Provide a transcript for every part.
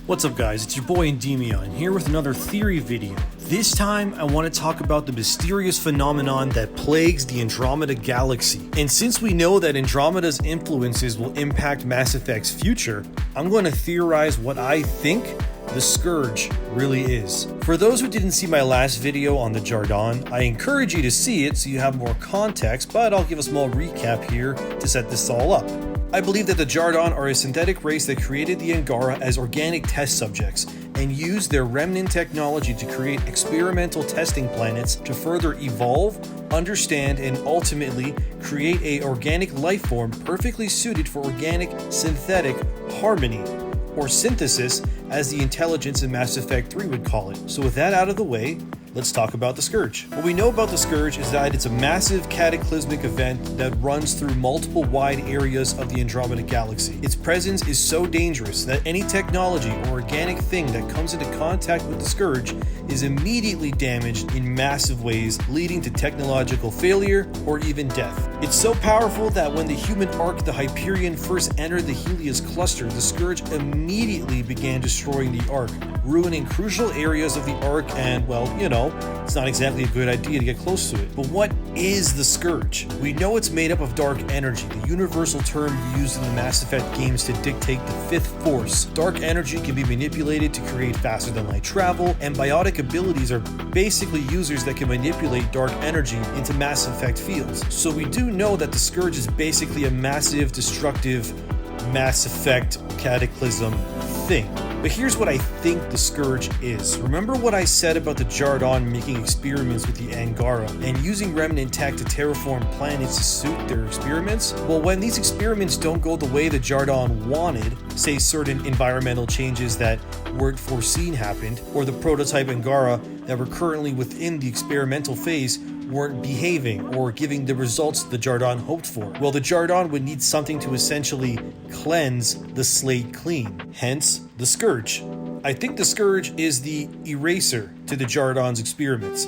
What's up guys, it's your boy ENDYMION here with another theory video. This time I want to talk about the mysterious phenomenon that plagues the Andromeda galaxy. And since we know that Andromeda's influences will impact Mass Effect's future, I'm going to theorize what I think the Scourge really is. For those who didn't see my last video on the Jardaan, I encourage you to see it so you have more context, but I'll give a small recap here to set this all up. I believe that the Jardaan are a synthetic race that created the Angara as organic test subjects and used their remnant technology to create experimental testing planets to further evolve, understand, and ultimately create an organic life form perfectly suited for organic-synthetic harmony, or synthesis as the intelligence in Mass Effect 3 would call it. So with that out of the way, let's talk about the Scourge. What we know about the Scourge is that it's a massive cataclysmic event that runs through multiple wide areas of the Andromeda galaxy. Its presence is so dangerous that any technology or organic thing that comes into contact with the Scourge is immediately damaged in massive ways, leading to technological failure or even death. It's so powerful that when the human Ark, the Hyperion, first entered the Helios cluster, the Scourge immediately began destroying the Ark, ruining crucial areas of the Ark, and well, you know, it's not exactly a good idea to get close to it. But what is the Scourge? We know it's made up of dark energy, the universal term used in the Mass Effect games to dictate the fifth force. Dark energy can be manipulated to create faster than light travel, and biotic abilities are basically users that can manipulate dark energy into Mass Effect fields. So we do know that the Scourge is basically a massive, destructive Mass Effect cataclysm thing. But here's what I think the Scourge is. Remember what I said about the Jardaan making experiments with the Angara and using remnant tech to terraform planets to suit their experiments? Well, when these experiments don't go the way the Jardaan wanted, say certain environmental changes that weren't foreseen happened, or the prototype Angara that were currently within the experimental phase weren't behaving or giving the results the Jardaan hoped for, well, the Jardaan would need something to essentially cleanse the slate clean, hence the Scourge. I think the Scourge is the eraser to the Jardaan's experiments.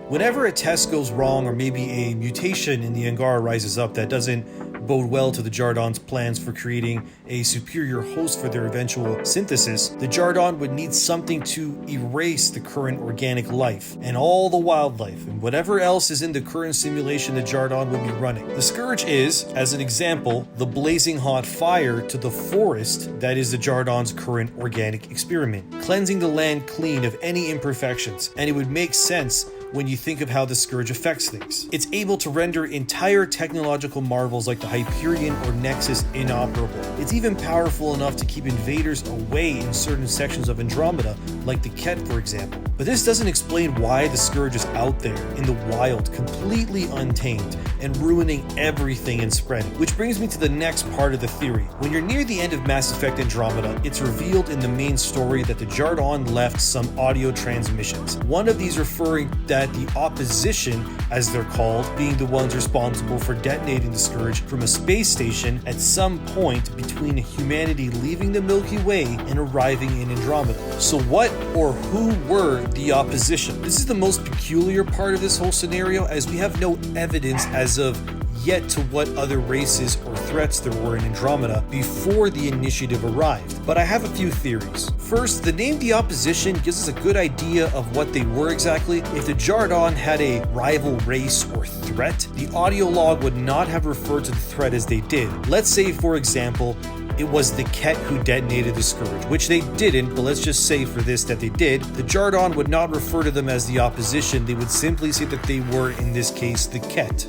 Whenever a test goes wrong or maybe a mutation in the Angara rises up that doesn't bode well to the Jardaan's plans for creating a superior host for their eventual synthesis, the Jardaan would need something to erase the current organic life and all the wildlife and whatever else is in the current simulation the Jardaan would be running. The Scourge is, as an example, the blazing hot fire to the forest that is the Jardaan's current organic experiment, cleansing the land clean of any imperfections, and it would make sense when you think of how the Scourge affects things. It's able to render entire technological marvels like the Hyperion or Nexus inoperable. It's even powerful enough to keep invaders away in certain sections of Andromeda, like the Ket for example. But this doesn't explain why the Scourge is out there in the wild, completely untamed, and ruining everything and spreading. Which brings me to the next part of the theory. When you're near the end of Mass Effect Andromeda, it's revealed in the main story that the Jardaan left some audio transmissions. One of these referring that the opposition, as they're called, being the ones responsible for detonating the Scourge from a space station at some point between humanity leaving the Milky Way and arriving in Andromeda. So what or who were the opposition? This is the most peculiar part of this whole scenario, as we have no evidence as of yet to what other races or threats there were in Andromeda before the initiative arrived. But I have a few theories. First, the name The Opposition gives us a good idea of what they were exactly. If the Jardaan had a rival race or threat, the audio log would not have referred to the threat as they did. Let's say, for example, it was the Ket who detonated the Scourge, which they didn't, but let's just say for this that they did. The Jardaan would not refer to them as the opposition, they would simply say that they were, in this case, the Ket.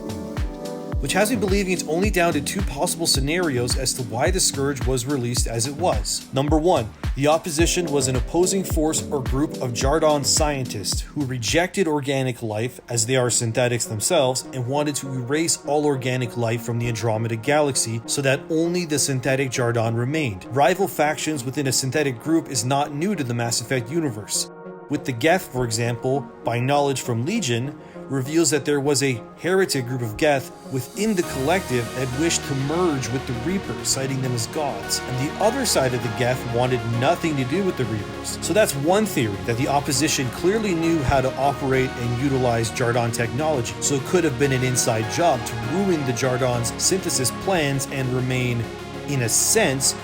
Which has me believing it's only down to two possible scenarios as to why the Scourge was released as it was. Number one, the opposition was an opposing force or group of Jardaan scientists who rejected organic life, as they are synthetics themselves, and wanted to erase all organic life from the Andromeda galaxy so that only the synthetic Jardaan remained. Rival factions within a synthetic group is not new to the Mass Effect universe. With the Geth, for example, by knowledge from Legion, reveals that there was a heretic group of Geth within the collective that wished to merge with the Reapers, citing them as gods, and the other side of the Geth wanted nothing to do with the Reapers. So that's one theory, that the opposition clearly knew how to operate and utilize Jardaan technology, so it could have been an inside job to ruin the Jardaan's synthesis plans and remain, in a sense,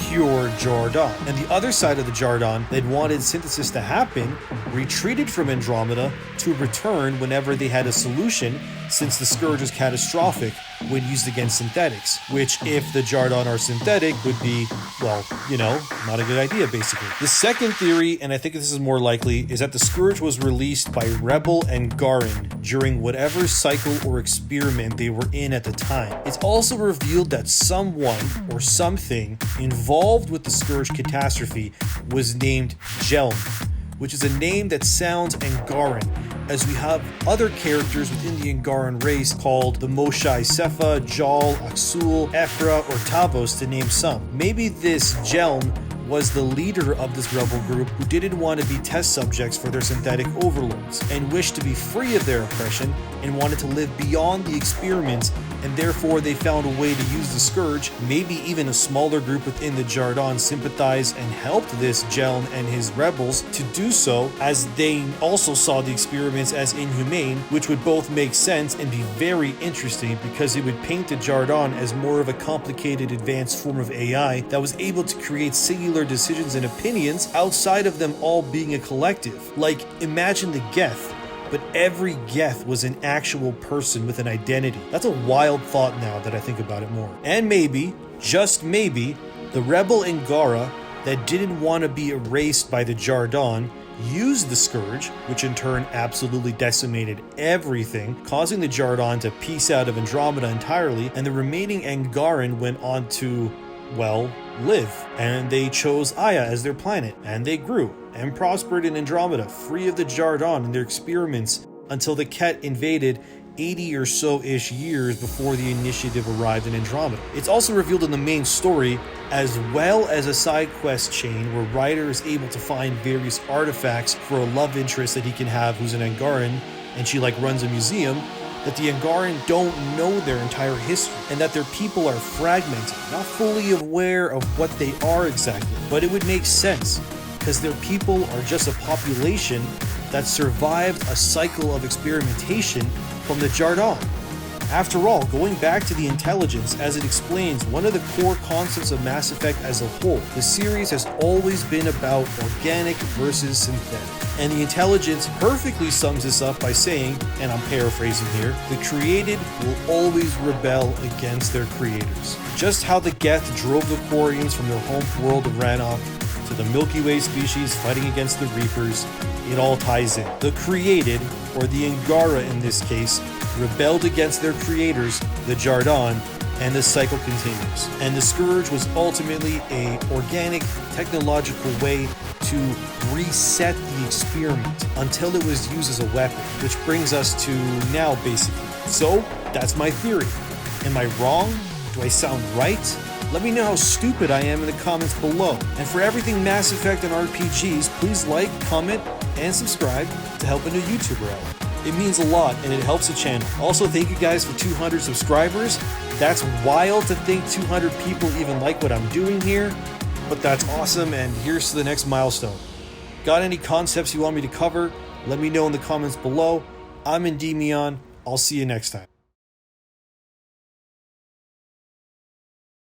pure Jardan. And the other side of the Jardan that wanted synthesis to happen retreated from Andromeda to return whenever they had a solution, since the Scourge is catastrophic when used against synthetics, which, if the Jardan are synthetic, would be, well, not a good idea, basically. The second theory, and I think this is more likely, is that the Scourge was released by Rebel and Garin during whatever cycle or experiment they were in at the time. It's also revealed that someone or something involved with the Scourge catastrophe was named Jelm, which is a name that sounds Angaran, as we have other characters within the Angaran race called the Moshai Sepha, Jal, Aksul, Ephra, or Tavos, to name some. Maybe this Jelm was the leader of this rebel group who didn't want to be test subjects for their synthetic overlords and wished to be free of their oppression and wanted to live beyond the experiments, and therefore they found a way to use the Scourge. Maybe even a smaller group within the Jardan sympathized and helped this Jelm and his rebels to do so, as they also saw the experiments as inhumane, which would both make sense and be very interesting because it would paint the Jardan as more of a complicated advanced form of AI that was able to create singular decisions and opinions outside of them all being a collective. Like, imagine the Geth, but every Geth was an actual person with an identity. That's a wild thought now that I think about it more. And maybe, just maybe, the Rebel Angara that didn't want to be erased by the Jardan used the Scourge, which in turn absolutely decimated everything, causing the Jardan to peace out of Andromeda entirely, and the remaining Angaran went on to, well, live, and they chose Aya as their planet, and they grew and prospered in Andromeda, free of the Jardan and their experiments, until the Ket invaded 80 or so-ish years before the initiative arrived in Andromeda. It's also revealed in the main story, as well as a side quest chain where Ryder is able to find various artifacts for a love interest that he can have who's an Angaran, and she runs a museum, that the Angaran don't know their entire history, and that their people are fragmented, not fully aware of what they are exactly. But it would make sense, because their people are just a population that survived a cycle of experimentation from the Jardan. After all, going back to the intelligence, as it explains one of the core concepts of Mass Effect as a whole, the series has always been about organic versus synthetic. And the intelligence perfectly sums this up by saying, and I'm paraphrasing here, the created will always rebel against their creators. Just how the Geth drove the Quarians from their home world of Rannoch to the Milky Way species fighting against the Reapers, it all ties in. The created, or the Angara in this case, rebelled against their creators, the Jardan, and the cycle continues. And the Scourge was ultimately a organic, technological way to reset the experiment until it was used as a weapon, which brings us to now, basically. So, that's my theory. Am I wrong? Do I sound right? Let me know how stupid I am in the comments below. And for everything Mass Effect and RPGs, please like, comment, and subscribe to help a new YouTuber out. It means a lot and it helps the channel. Also, thank you guys for 200 subscribers. That's wild to think 200 people even like what I'm doing here, but that's awesome, and here's to the next milestone. Got any concepts you want me to cover? Let me know in the comments below. I'm ENDYMION. I'll see you next time.